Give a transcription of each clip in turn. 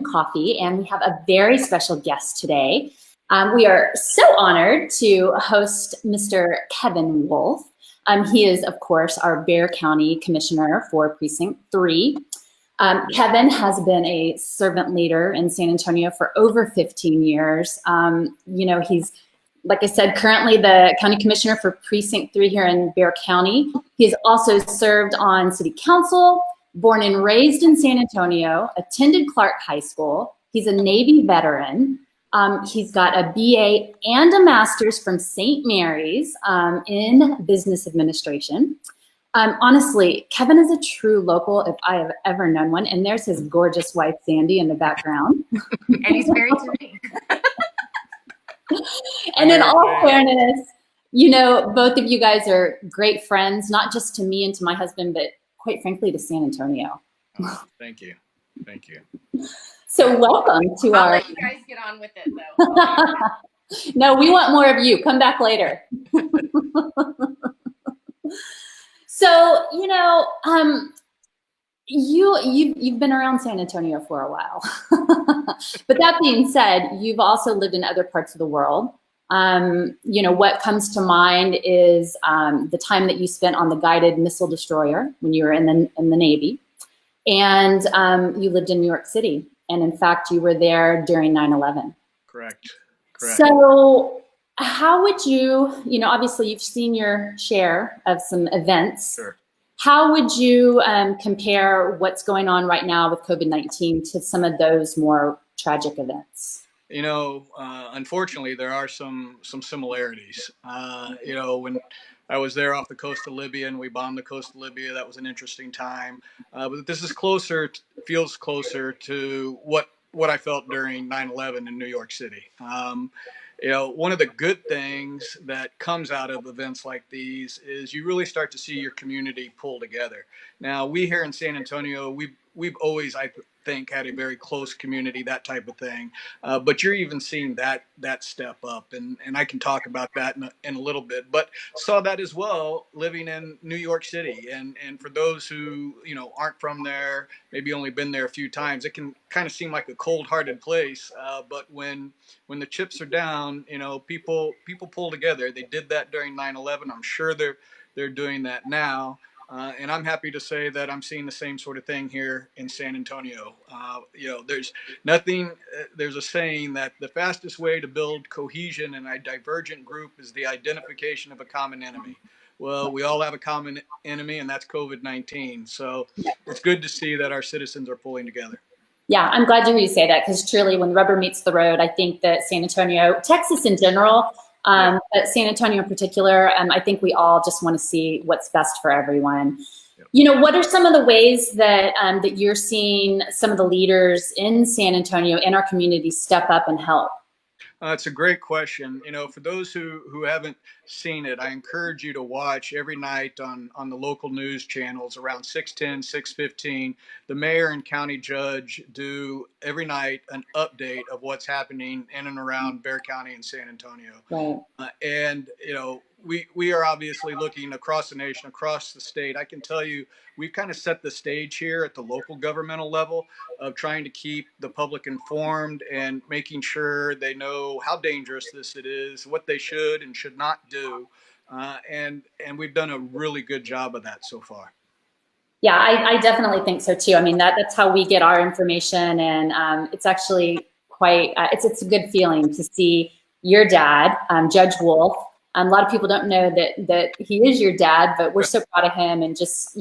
QuaranCOFFEE, and we have a very special guest today. We are so honored to host Mr. Kevin Wolff. He is, of course, our Bexar County Commissioner for Precinct 3. Kevin has been a servant leader in San Antonio for over 15 years. He's, like I said, currently the County Commissioner for Precinct 3 here in Bexar County. He's also served on City Council, born and raised in San Antonio, attended Clark High School. He's a Navy veteran. He's got a BA and a master's from St. Mary's in business administration. Honestly, Kevin is a true local if I have ever known one. And there's his gorgeous wife, Sandy, in the background. And he's married to me. And in all fairness, both of you guys are great friends, not just to me and to my husband, but quite frankly, to San Antonio. Oh, thank you. Thank you. So welcome to I'll let you guys get on with it, though. No, we want more of you. Come back later. So, you've been around San Antonio for a while. But that being said, you've also lived in other parts of the world. What comes to mind is the time that you spent on the guided missile destroyer when you were in the Navy. And you lived in New York City. And in fact, you were there during 9/11. Correct. So how would you, obviously you've seen your share of some events. Sure. How would you compare what's going on right now with COVID-19 to some of those more tragic events? Unfortunately, there are some similarities. When I was there off the coast of Libya and we bombed the coast of Libya, that was an interesting time. But this is feels closer to what I felt during 9/11 in New York City. One of the good things that comes out of events like these is you really start to see your community pull together. Now, we here in San Antonio, we've always, I think, had a very close community, that type of thing. But you're even seeing that step up, and I can talk about that in a little bit. But saw that as well living in New York City, and for those who aren't from there, maybe only been there a few times, it can kind of seem like a cold-hearted place. But when the chips are down, people pull together. They did that during 9/11. I'm sure they're doing that now. And I'm happy to say that I'm seeing the same sort of thing here in San Antonio. There's a saying that the fastest way to build cohesion in a divergent group is the identification of a common enemy. Well, we all have a common enemy, and that's COVID-19. So it's good to see that our citizens are pulling together. Yeah, I'm glad to hear you say that, because truly when rubber meets the road, I think that San Antonio, Texas in general, but San Antonio in particular, I think we all just want to see what's best for everyone. Yep. What are some of the ways that that you're seeing some of the leaders in San Antonio, in our community, step up and help? It's a great question. For those who haven't seen it, I encourage you to watch every night on the local news channels around 6:10, 6:15. The mayor and county judge do every night an update of what's happening in and around Bexar County and San Antonio. Right. And we are obviously looking across the nation, across the state. I can tell you, we've kind of set the stage here at the local governmental level of trying to keep the public informed and making sure they know how dangerous it is, what they should and should not do. And we've done a really good job of that so far. Yeah, I definitely think so too. I mean, that's how we get our information, and it's actually quite, it's a good feeling to see your dad, Judge Wolff. A lot of people don't know that he is your dad, but we're so proud of him, and just,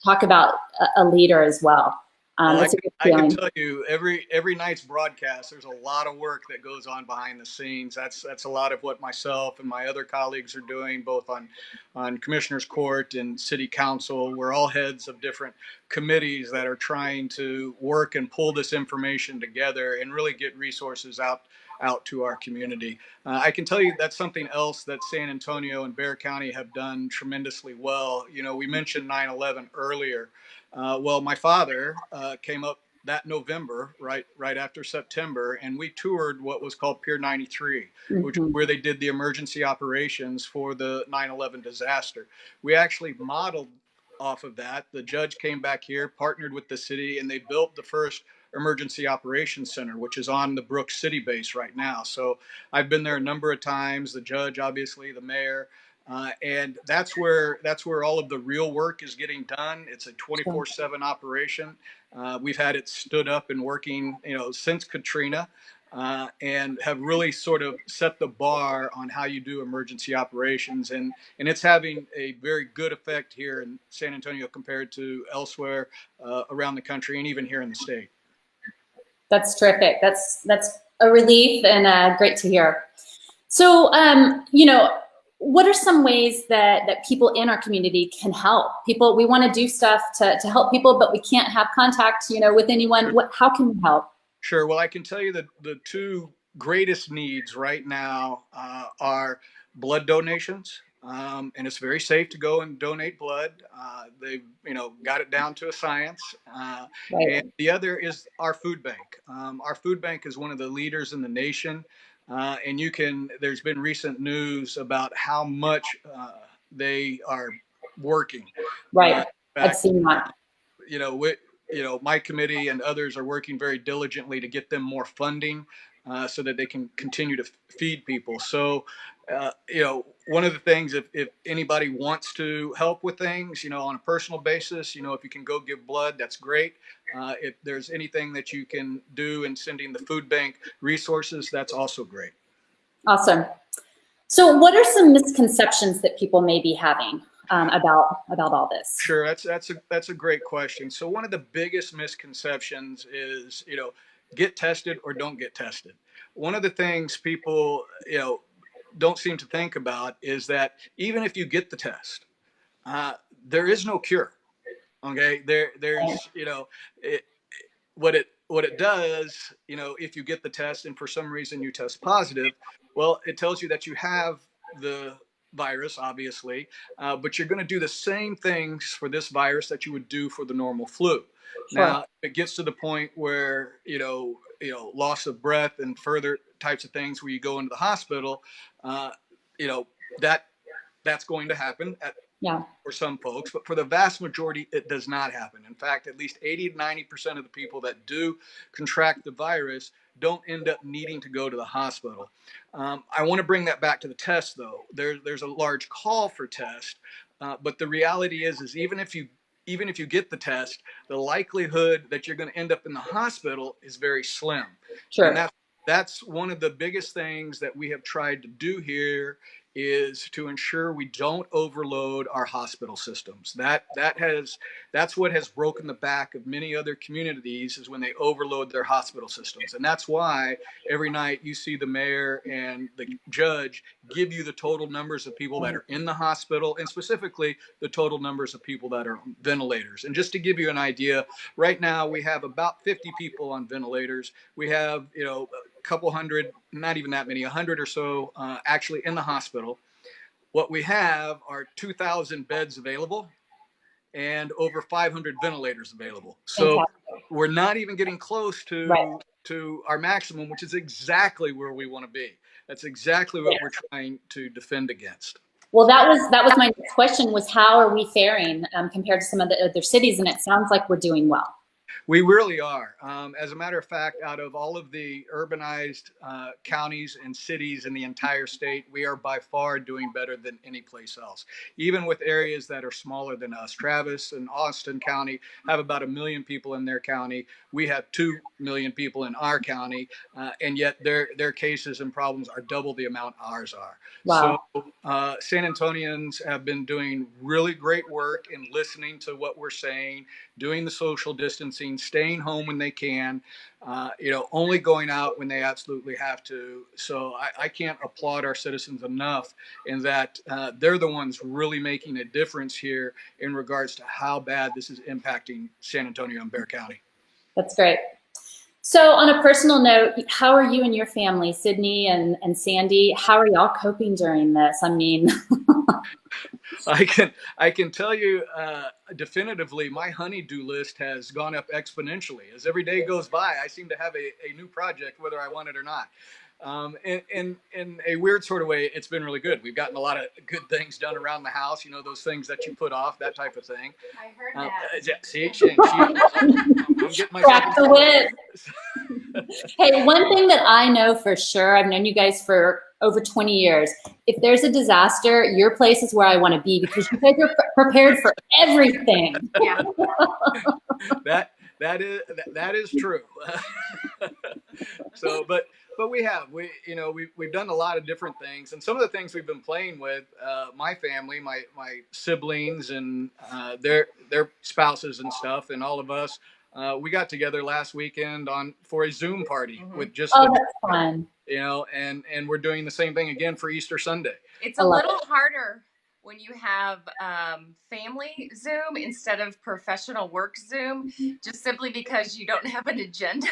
talk about a leader as well. It's a good feeling. I can tell you, every night's broadcast, there's a lot of work that goes on behind the scenes. That's a lot of what myself and my other colleagues are doing, both on Commissioner's Court and City Council. We're all heads of different committees that are trying to work and pull this information together and really get resources out to our community. I can tell you that's something else that San Antonio and Bexar County have done tremendously well. We mentioned 9/11 earlier. Well, my father came up that November, right after September, and we toured what was called Pier 93, which is where they did the emergency operations for the 9/11 disaster. We actually modeled off of that. The judge came back here, partnered with the city, and they built the first Emergency Operations Center, which is on the Brooks City base right now. So I've been there a number of times, the judge, obviously, the mayor, and that's where all of the real work is getting done. It's a 24/7 operation. We've had it stood up and working, since Katrina. And have really sort of set the bar on how you do emergency operations. And it's having a very good effect here in San Antonio compared to elsewhere around the country and even here in the state. That's terrific. That's a relief and great to hear. So, what are some ways that people in our community can help? People, we want to do stuff to help people, but we can't have contact, with anyone. How can we help? Sure. Well, I can tell you that the two greatest needs right now are blood donations. And it's very safe to go and donate blood. They've, got it down to a science. Right. And the other is our food bank. Our food bank is one of the leaders in the nation. And there's been recent news about how much they are working. Right. I've seen that. My committee and others are working very diligently to get them more funding so that they can continue to feed people. So, one of the things, if anybody wants to help with things, on a personal basis, if you can go give blood, that's great. If there's anything that you can do in sending the food bank resources, that's also great. Awesome. So what are some misconceptions that people may be having about all this? Sure, that's a great question. So one of the biggest misconceptions is, get tested or don't get tested. One of the things people, don't seem to think about is that even if you get the test, there is no cure. Okay, there's what it does, if you get the test and for some reason you test positive, well, it tells you that you have the virus, obviously, but you're going to do the same things for this virus that you would do for the normal flu. Sure. Now, it gets to the point where, loss of breath and further types of things where you go into the hospital, that's going to happen for some folks, but for the vast majority, it does not happen. In fact, at least 80 to 90% of the people that do contract the virus don't end up needing to go to the hospital. I want to bring that back to the test, though. There's a large call for test, but the reality is even if you get the test, the likelihood that you're going to end up in the hospital is very slim. Sure. And that's one of the biggest things that we have tried to do here is to ensure we don't overload our hospital systems. That's what has broken the back of many other communities, is when they overload their hospital systems. And that's why every night you see the mayor and the judge give you the total numbers of people that are in the hospital, and specifically the total numbers of people that are on ventilators. And just to give you an idea, right now we have about 50 people on ventilators. We have, a couple hundred, not even that many, 100 or so actually in the hospital. What we have are 2,000 beds available and over 500 ventilators available. So we're not even getting close to our maximum, which is exactly where we want to be. That's exactly what we're trying to defend against. Well, that was my next question, was how are we faring compared to some of the other cities? And it sounds like we're doing well. We really are. As a matter of fact, out of all of the urbanized counties and cities in the entire state, we are by far doing better than any place else. Even with areas that are smaller than us. Travis and Austin County have about 1 million people in their county. We have 2 million people in our county, and yet their cases and problems are double the amount ours are. Wow. So San Antonians have been doing really great work in listening to what we're saying, doing the social distancing, staying home when they can, only going out when they absolutely have to. So I can't applaud our citizens enough in that they're the ones really making a difference here in regards to how bad this is impacting San Antonio and Bexar County. That's great. So on a personal note, how are you and your family, Sydney and Sandy, how are y'all coping during this? I mean, I can tell you definitively, my honey-do list has gone up exponentially. As every day goes by, I seem to have a new project, whether I want it or not. In a weird sort of way, it's been really good. We've gotten a lot of good things done around the house. You know, those things that you put off, that type of thing. I heard that. Yeah, see, I'm getting myself. Crack the whip. Hey, one thing that I know for sure, I've known you guys for over 20 years. If there's a disaster, your place is where I want to be because you guys are prepared for everything. Yeah. That is true. So, but we've done a lot of different things, and some of the things we've been playing with my family, my siblings, and their spouses and stuff, and all of us. We got together last weekend for a Zoom party with just that's fun. And we're doing the same thing again for Easter Sunday. It's a little harder when you have family Zoom instead of professional work Zoom, just simply because you don't have an agenda.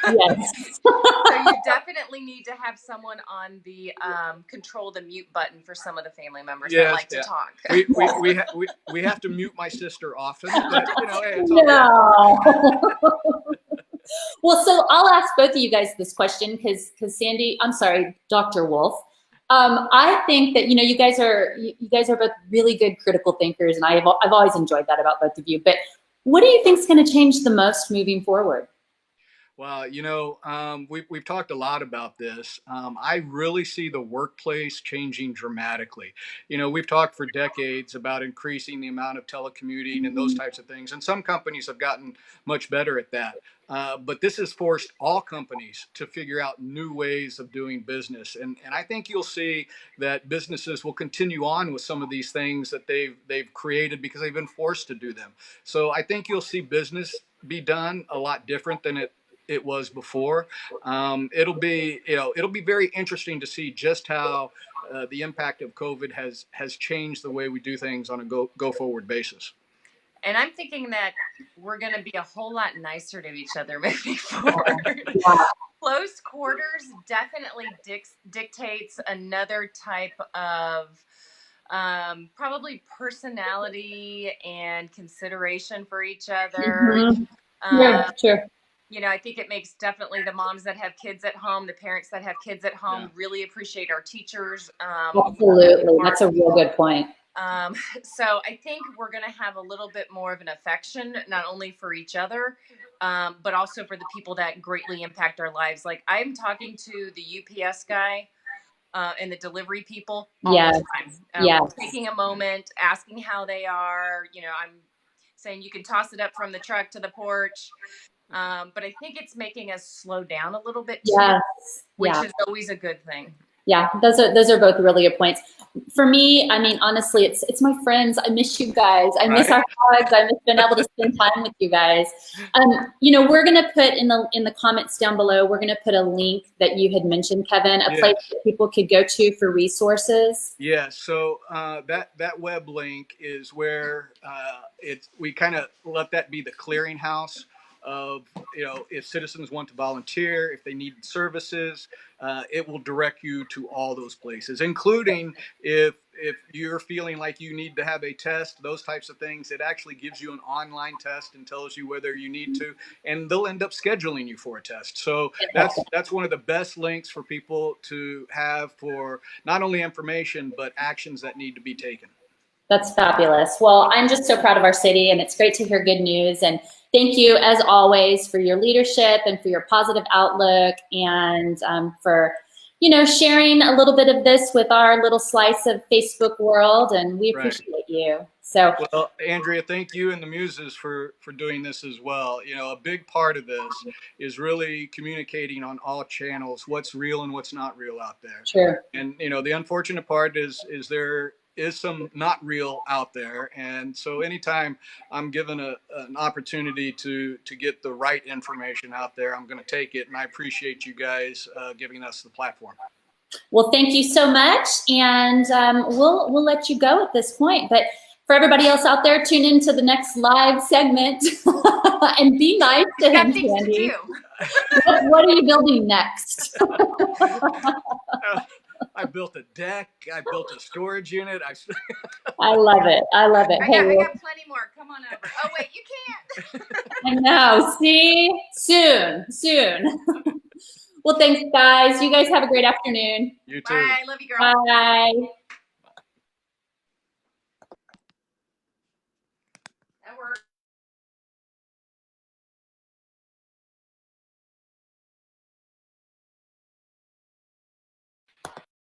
Yes. So you definitely need to have someone on the control the mute button for some of the family members that like to talk. We have to mute my sister often, but hey, it's all Well, so I'll ask both of you guys this question because Dr. Wolff. I think that you guys are both really good critical thinkers, and I've always enjoyed that about both of you. But what do you think is going to change the most moving forward? Well, we've talked a lot about this. I really see the workplace changing dramatically. We've talked for decades about increasing the amount of telecommuting and those types of things, and some companies have gotten much better at that. But this has forced all companies to figure out new ways of doing business. And I think you'll see that businesses will continue on with some of these things that they've created because they've been forced to do them. So I think you'll see business be done a lot different than it was before. It'll be very interesting to see just how the impact of COVID has changed the way we do things on a go forward basis. And I'm thinking that we're going to be a whole lot nicer to each other moving forward. Close quarters definitely dictates another type of probably personality and consideration for each other. Yeah, sure. I think it makes definitely the moms that have kids at home, the parents that have kids at home really appreciate our teachers. Absolutely. That's a real good point. So I think we're going to have a little bit more of an affection, not only for each other, but also for the people that greatly impact our lives. Like I'm talking to the UPS guy and the delivery people all the time. Taking a moment, asking how they are. I'm saying you can toss it up from the truck to the porch. But I think it's making us slow down a little bit too, which is always a good thing. Yeah, those are both really good points. For me, I mean, honestly, it's my friends. I miss you guys. I miss our dogs. I miss being able to spend time with you guys. We're gonna put in the comments down below. We're gonna put a link that you had mentioned, Kevin, a place that people could go to for resources. Yeah. So that web link is where we kind of let that be the clearinghouse of if citizens want to volunteer, if they need services, it will direct you to all those places, including if you're feeling like you need to have a test, those types of things. It actually gives you an online test and tells you whether you need to, and they'll end up scheduling you for a test. So that's one of the best links for people to have for not only information but actions that need to be taken. That's fabulous. Well, I'm just so proud of our city, and it's great to hear good news. And thank you, as always, for your leadership and for your positive outlook, and for sharing a little bit of this with our little slice of Facebook world. And we appreciate you. So, well, Andrea, thank you and the Muses for doing this as well. A big part of this is really communicating on all channels what's real and what's not real out there. Sure. And the unfortunate part is there is some not real out there, and so anytime I'm given an opportunity to get the right information out there, I'm going to take it, and I appreciate you guys giving us the platform. Well, thank you so much, and we'll let you go at this point. But for everybody else out there, tune into the next live segment and be nice to him, Sandy. What are you building next? I built a deck. I built a storage unit. I love it. I love it. I Hey, got plenty more. Come on over. Oh, wait, you can't. I know. See? Soon. Well, thanks, guys. You guys have a great afternoon. You too. Bye. Love you, girl. Bye.